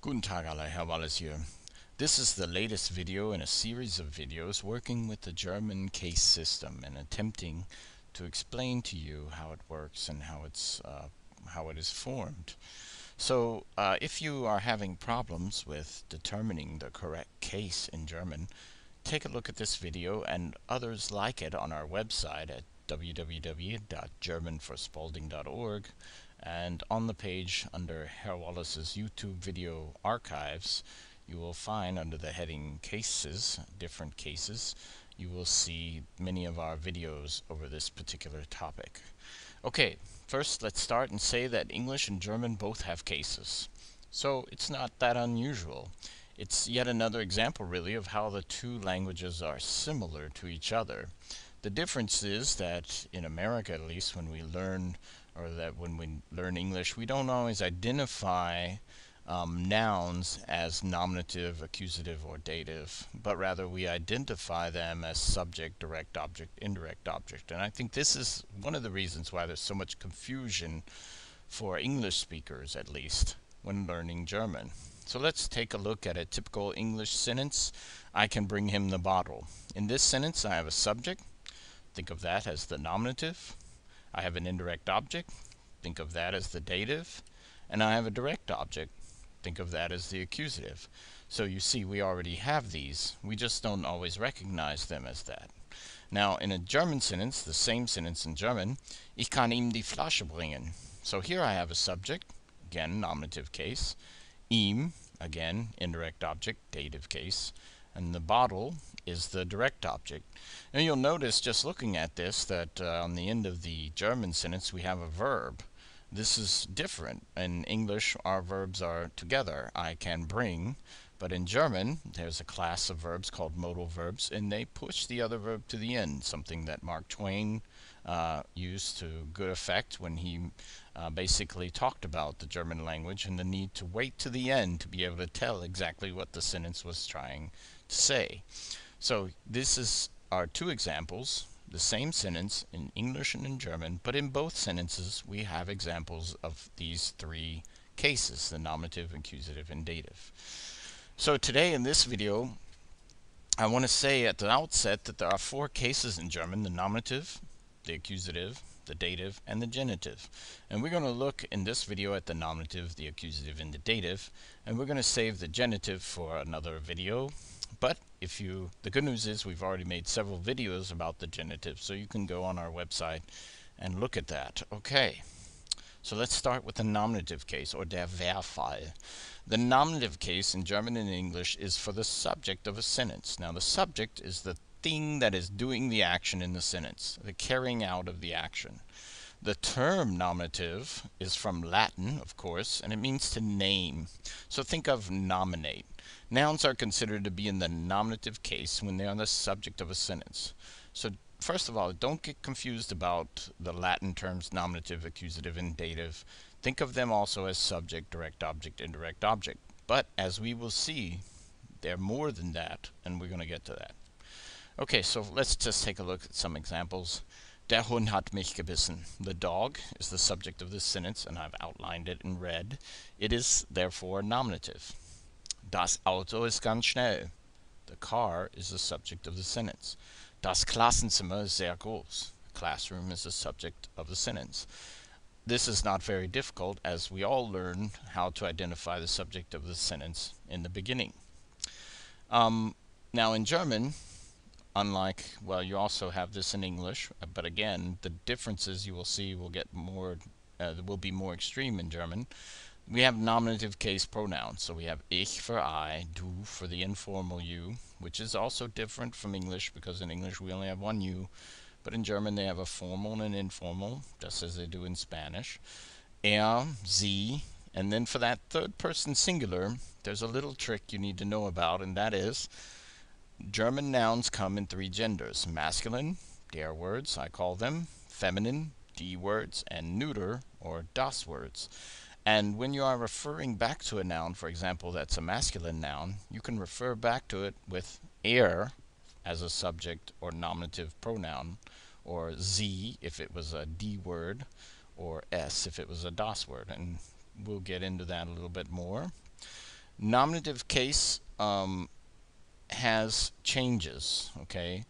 Guten Tag alle, Herr Wallace here. This is the latest video in a series of videos working with the German case system and attempting to explain to you how it works and how it is formed. So if you are having problems with determining the correct case in German, take a look at this video and others like it on our website at www.germanforspalding.org, and on the page under Herr Wallace's YouTube video archives you will find under the heading Cases, Different Cases, you will see many of our videos over this particular topic. Okay, first let's start and say that English and German both have cases. So it's not that unusual. It's yet another example really of how the two languages are similar to each other. The difference is that in America, at least, when we learn English, we don't always identify nouns as nominative, accusative, or dative, but rather we identify them as subject, direct object, indirect object. And I think this is one of the reasons why there's so much confusion for English speakers, at least, when learning German. So let's take a look at a typical English sentence. I can bring him the bottle. In this sentence, I have a subject. Think of that as the nominative. I have an indirect object. Think of that as the dative. And I have a direct object. Think of that as the accusative. So you see, we already have these. We just don't always recognize them as that. Now, in a German sentence, the same sentence in German, ich kann ihm die Flasche bringen. So here I have a subject, again, nominative case. Ihm, again, indirect object, dative case. And the bottle is the direct object. And you'll notice, just looking at this, that on the end of the German sentence we have a verb. This is different. In English, our verbs are together. I can bring. But in German, there's a class of verbs called modal verbs, and they push the other verb to the end, something that Mark Twain used to good effect when he basically talked about the German language and the need to wait to the end to be able to tell exactly what the sentence was trying to say. So this is our two examples, the same sentence in English and in German, but in both sentences we have examples of these three cases, the nominative, accusative, and dative. So today in this video I want to say at the outset that there are four cases in German: the nominative, the accusative, the dative, and the genitive. And we're going to look in this video at the nominative, the accusative, and the dative, and we're going to save the genitive for another video. But the good news is we've already made several videos about the genitive, so you can go on our website and look at that. Okay, so let's start with the nominative case, or der Verfall. The nominative case in German and English is for the subject of a sentence. Now the subject is the thing that is doing the action in the sentence, the carrying out of the action. The term nominative is from Latin, of course, and it means to name. So think of nominate. Nouns are considered to be in the nominative case when they are the subject of a sentence. So first of all, don't get confused about the Latin terms nominative, accusative, and dative. Think of them also as subject, direct object, indirect object. But as we will see, they're more than that, and we're going to get to that. Okay, so let's just take a look at some examples. Der Hund hat mich gebissen. The dog is the subject of this sentence, and I've outlined it in red. It is therefore nominative. Das Auto ist ganz schnell. The car is the subject of the sentence. Das Klassenzimmer ist sehr groß. The classroom is the subject of the sentence. This is not very difficult, as we all learn how to identify the subject of the sentence in the beginning. Now in German, unlike, well, you also have this in English, but again, the differences you will see will be more extreme in German. We have nominative case pronouns. So we have ich for I, du for the informal you, which is also different from English because in English we only have one you, but in German they have a formal and an informal, just as they do in Spanish. Er, sie, and then for that third person singular, there's a little trick you need to know about, and that is German nouns come in three genders: masculine, der words, I call them, feminine, die words, and neuter, or das words. And when you are referring back to a noun, for example, that's a masculine noun, you can refer back to it with er as a subject or nominative pronoun, or sie if it was a die word, or s if it was a das word. And we'll get into that a little bit more. Nominative case has changes, okay,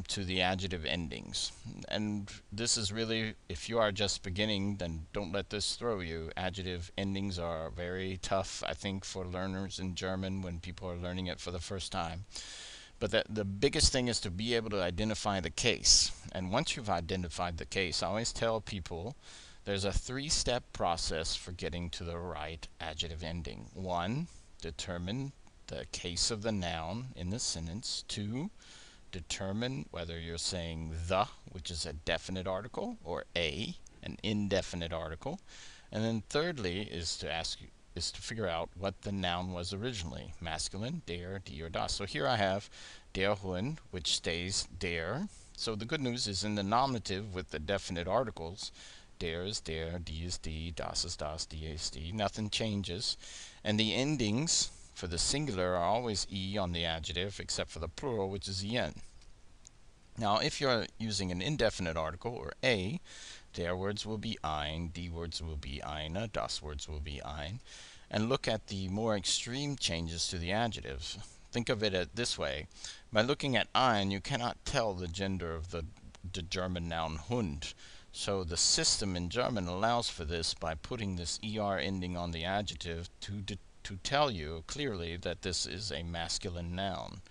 to the adjective endings. And this is really, if you are just beginning, then don't let this throw you. Adjective endings are very tough, I think, for learners in German when people are learning it for the first time. But the biggest thing is to be able to identify the case. And once you've identified the case, I always tell people there's a 3-step process for getting to the right adjective ending. 1, determine the case of the noun in the sentence. 2, determine whether you're saying the, which is a definite article, or a, an indefinite article. And then thirdly is to figure out what the noun was originally, masculine, der, die, or das. So here I have der Hund, which stays der. So the good news is in the nominative with the definite articles, der is der, die is die, das is das, die is die, nothing changes. And the endings for the singular are always e on the adjective, except for the plural, which is en. Now, if you're using an indefinite article, or a, der words will be ein, die words will be eine, das words will be ein. And look at the more extreme changes to the adjectives. Think of it this way. By looking at ein, you cannot tell the gender of the German noun Hund. So the system in German allows for this by putting this er ending on the adjective to tell you clearly that this is a masculine noun.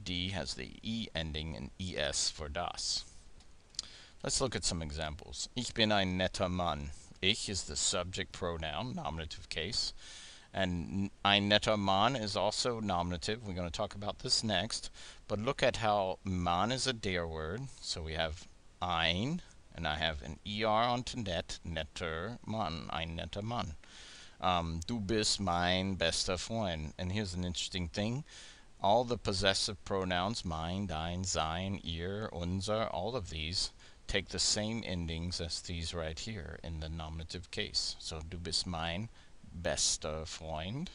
Die has the e ending and es for das. Let's look at some examples. Ich bin ein netter Mann. Ich is the subject pronoun, nominative case. And ein netter Mann is also nominative. We're going to talk about this next. But look at how Mann is a der word. So we have ein, and I have an er onto net, netter Mann, ein netter Mann. Du bist mein bester Freund. And here's an interesting thing. All the possessive pronouns, mein, dein, sein, ihr, unser, all of these take the same endings as these right here in the nominative case. So, du bist mein bester Freund.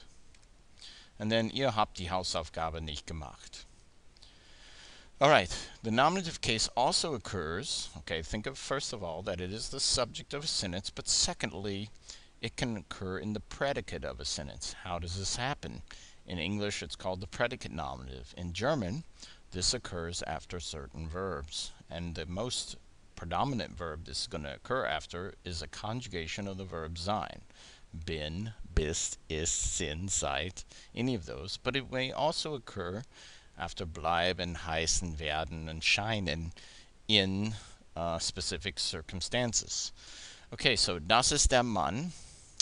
And then, ihr habt die Hausaufgabe nicht gemacht. Alright, the nominative case also occurs, okay, think of first of all that it is the subject of a sentence, but secondly, it can occur in the predicate of a sentence. How does this happen? In English, it's called the predicate nominative. In German, this occurs after certain verbs. And the most predominant verb this is going to occur after is a conjugation of the verb sein. Bin, bist, ist, sind, seid, any of those. But it may also occur after bleiben, heißen, werden, and scheinen in specific circumstances. Okay, so das ist der Mann.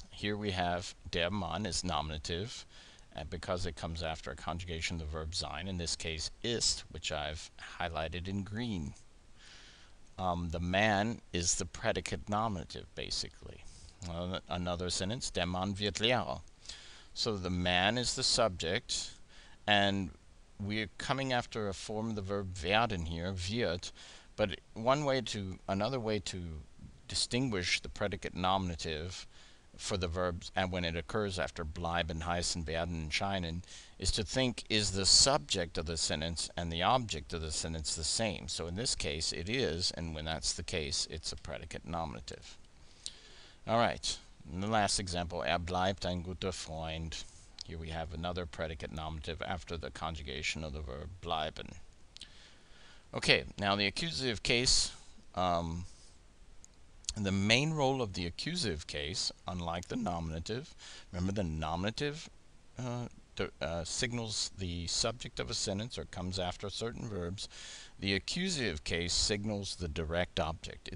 Here we have der Mann is nominative. And because it comes after a conjugation of the verb sein, in this case ist, which I've highlighted in green. The man is the predicate nominative, basically. Another sentence, der Mann wird Lehrer. So the man is the subject, and we're coming after a form of the verb werden here, wird, but another way to distinguish the predicate nominative for the verbs, and when it occurs after bleiben, heißen, werden, and scheinen, is to think, is the subject of the sentence and the object of the sentence the same? So in this case it is, and when that's the case, it's a predicate nominative. Alright, the last example, bleibt ein guter Freund. Here we have another predicate nominative after the conjugation of the verb bleiben. Okay, now the accusative case, the main role of the accusative case, unlike the nominative, remember the nominative signals the subject of a sentence or comes after certain verbs. The accusative case signals the direct object.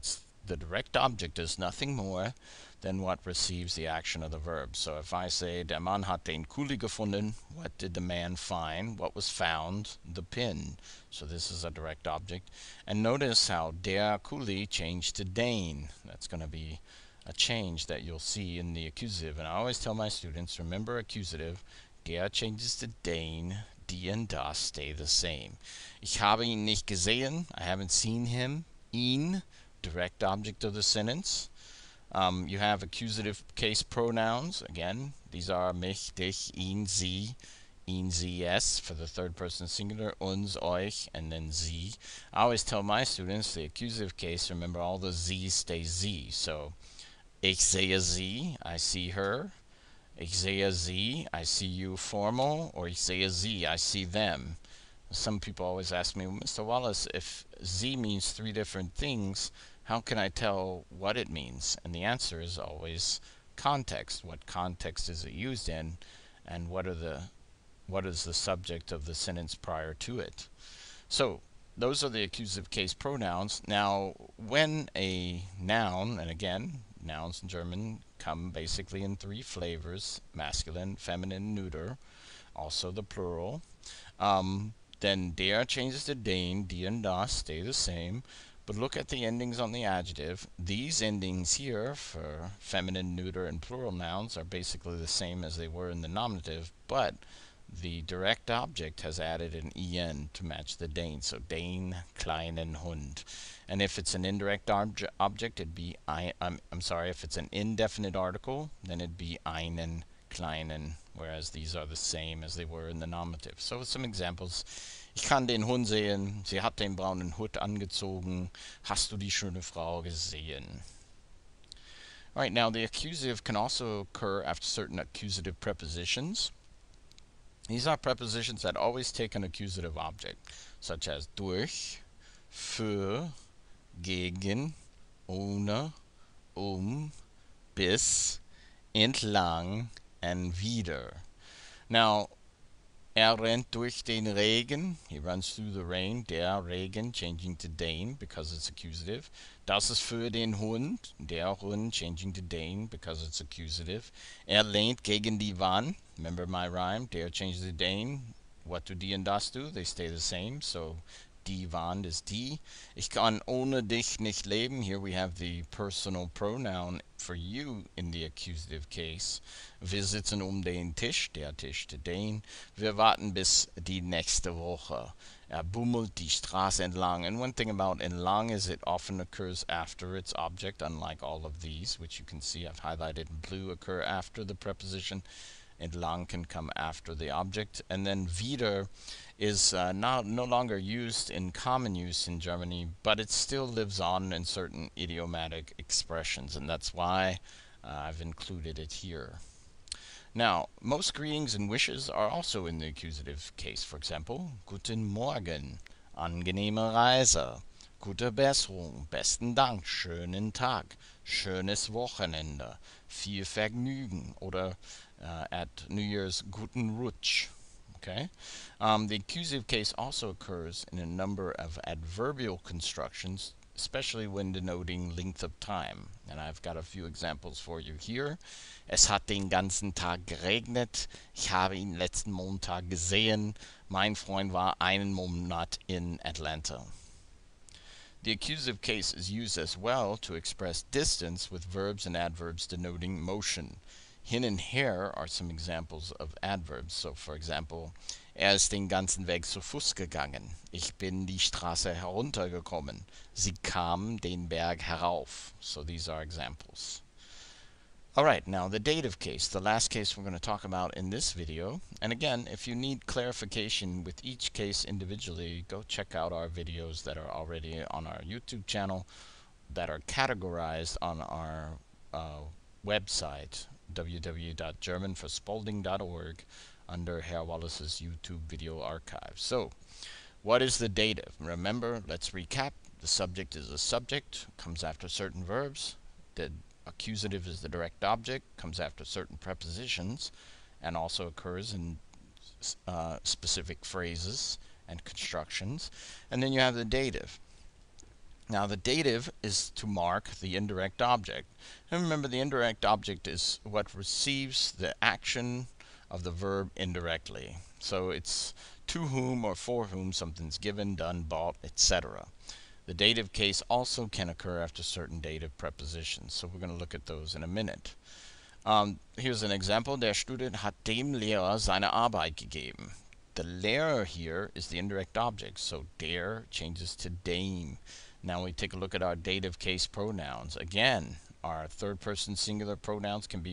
The direct object is nothing more than what receives the action of the verb. So if I say, der Mann hat den Kuli gefunden, what did the man find? What was found? The pin. So this is a direct object. And notice how der Kuli changed to den. That's going to be a change that you'll see in the accusative. And I always tell my students, remember accusative, der changes to den, die and das stay the same. Ich habe ihn nicht gesehen. I haven't seen him. Ihn, direct object of the sentence. You have accusative case pronouns. Again, these are mich, dich, ihn, sie, es for the third person singular, uns, euch, and then sie. I always tell my students the accusative case, remember all the sie stay sie. So, ich sehe sie, I see her. Ich sehe sie, I see you formal, or ich sehe sie, I see them. Some people always ask me, Mr. Wallace, if Z means three different things, how can I tell what it means? And the answer is always context. What context is it used in, and what is the subject of the sentence prior to it? So those are the accusative case pronouns. Now, when a noun, and again, nouns in German come basically in three flavors: masculine, feminine, neuter, also the plural. Then der changes to den, die and das stay the same. But look at the endings on the adjective. These endings here for feminine, neuter, and plural nouns are basically the same as they were in the nominative, but the direct object has added an en to match the den. So den kleinen Hund. And if it's an indirect object, it'd be I'm sorry, if it's an indefinite article, then it'd be einen kleinen, whereas these are the same as they were in the nominative. So some examples. Ich kann den Hund sehen, sie hat den braunen Hut angezogen, hast du die schöne Frau gesehen? All right, now the accusative can also occur after certain accusative prepositions. These are prepositions that always take an accusative object, such as durch, für, gegen, ohne, bis, entlang, and wieder. Now, rennt durch den Regen. He runs through the rain. Der Regen, changing to den because it's accusative. Das ist für den Hund. Der Hund, changing to den because it's accusative. Lehnt gegen die Wand. Remember my rhyme? Der changes to den. What do die and das do? They stay the same. So die Wand is die. Ich kann ohne dich nicht leben. Here we have the personal pronoun for you in the accusative case. Wir sitzen den Tisch, der Tisch to den. Wir warten bis die nächste Woche. Bummelt die Straße entlang. And one thing about entlang is it often occurs after its object, unlike all of these, which you can see I've highlighted in blue, occur after the preposition. Entlang can come after the object. And then wieder is no longer used in common use in Germany, but it still lives on in certain idiomatic expressions, and that's why I've included it here. Now, most greetings and wishes are also in the accusative case. For example, Guten Morgen, angenehme Reise, gute Besserung, besten Dank, schönen Tag, schönes Wochenende, viel Vergnügen, oder at New Year's, Guten Rutsch. Okay. The accusative case also occurs in a number of adverbial constructions, especially when denoting length of time. And I've got a few examples for you here. Es hat den ganzen Tag geregnet. Ich habe ihn letzten Montag gesehen. Mein Freund war einen Monat in Atlanta. The accusative case is used as well to express distance with verbs and adverbs denoting motion. Hin and her are some examples of adverbs. So, for example, ist den ganzen Weg zu Fuß gegangen. Ich bin die Straße heruntergekommen. Sie kam den Berg herauf. So these are examples. Alright, now the dative case, the last case we're going to talk about in this video. And again, if you need clarification with each case individually, go check out our videos that are already on our YouTube channel that are categorized on our website, www.germanforspalding.org, under Herr Wallace's YouTube video archive. So, what is the dative? Remember, let's recap. The subject is a subject, comes after certain verbs. The accusative is the direct object, comes after certain prepositions, and also occurs in specific phrases and constructions. And then you have the dative. Now the dative is to mark the indirect object. And remember, the indirect object is what receives the action of the verb indirectly. So it's to whom or for whom something's given, done, bought, etc. The dative case also can occur after certain dative prepositions. So we're going to look at those in a minute. Here's an example. Der Student hat dem Lehrer seine Arbeit gegeben. The Lehrer here is the indirect object, so der changes to dem. Now we take a look at our dative case pronouns. Again, our third person singular pronouns can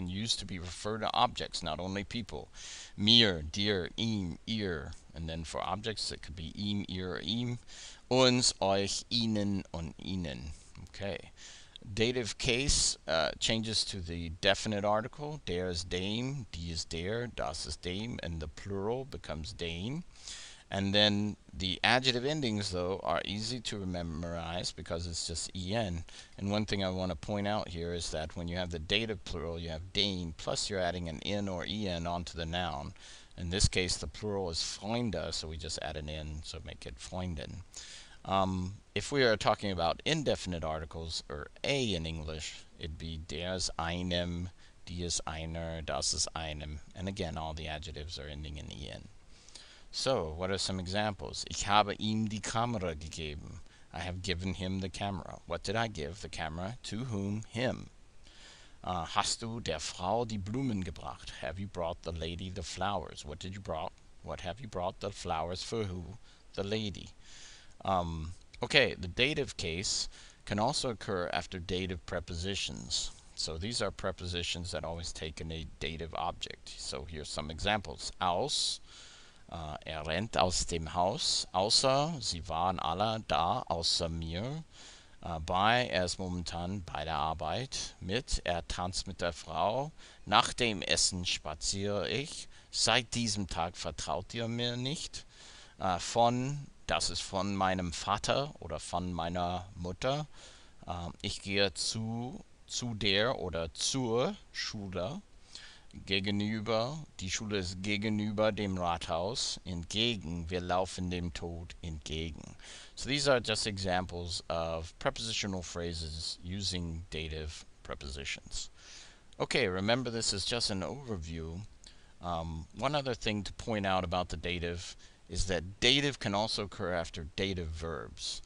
use to be referred to objects, not only people. Mir, dir, ihm, ihr. And then for objects it could be ihm, ihr, ihm. Uns, euch, ihnen, und ihnen. Okay. Dative case changes to the definite article. Der is dem, die is der, das is dem, and the plural becomes den. And then the adjective endings, though, are easy to memorize because it's just en. And one thing I want to point out here is that when you have the dative plural, you have den, plus you're adding an n or en onto the noun. In this case, the plural is Freunde, so we just add an n, so make it Freunden. If we are talking about indefinite articles, or a in English, it'd be der ist einem, die ist einer, das ist einem. And again, all the adjectives are ending in en. So, what are some examples? Ich habe ihm die Kamera gegeben. I have given him the camera. What did I give the camera? To whom? Him. Hast du der Frau die Blumen gebracht? Have you brought the lady the flowers? What did you brought? What have you brought the flowers for who? The lady. Okay, the dative case can also occur after dative prepositions. So these are prepositions that always take in a dative object. So here's some examples. Aus, rennt aus dem Haus. Außer, sie waren alle da, außer mir. Bei, ist momentan bei der Arbeit. Mit, tanzt mit der Frau. Nach dem Essen spaziere ich. Seit diesem Tag vertraut ihr mir nicht. Von, das ist von meinem Vater oder von meiner Mutter. Ich gehe zu der oder zur Schule. Gegenüber, die Schule ist gegenüber dem Rathaus. Entgegen, wir laufen dem Tod entgegen. So these are just examples of prepositional phrases using dative prepositions. Okay, remember this is just an overview. One other thing to point out about the dative is that dative can also occur after dative verbs.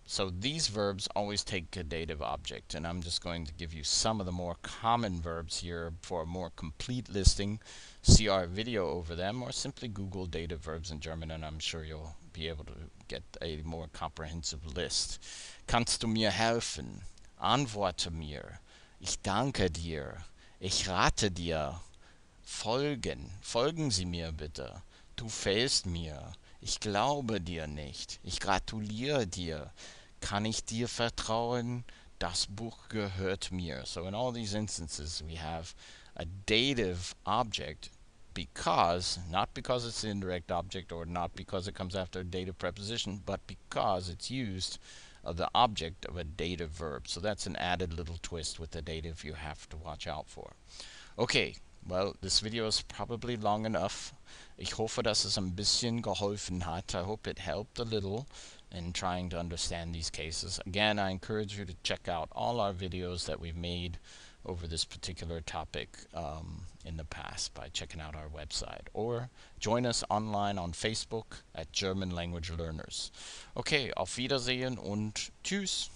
So these verbs always take a dative object, and I'm just going to give you some of the more common verbs here for a more complete listing. See our video over them, or simply Google dative verbs in German, and I'm sure you'll be able to get a more comprehensive list. Kannst du mir helfen? Antworte mir. Ich danke dir. Ich rate dir. Folgen. Folgen Sie mir bitte. Du fehlst mir. Ich glaube dir nicht. Ich gratuliere dir. Kann ich dir vertrauen? Das Buch gehört mir. So in all these instances we have a dative object because, not because it's an indirect object or not because it comes after a dative preposition, but because it's used of the object of a dative verb. So that's an added little twist with the dative you have to watch out for. Okay, well, this video is probably long enough. Ich hoffe, dass es ein bisschen geholfen hat. I hope it helped a little in trying to understand these cases. Again, I encourage you to check out all our videos that we've made over this particular topic in the past by checking out our website, or join us online on Facebook at German Language Learners. Okay, auf Wiedersehen und tschüss.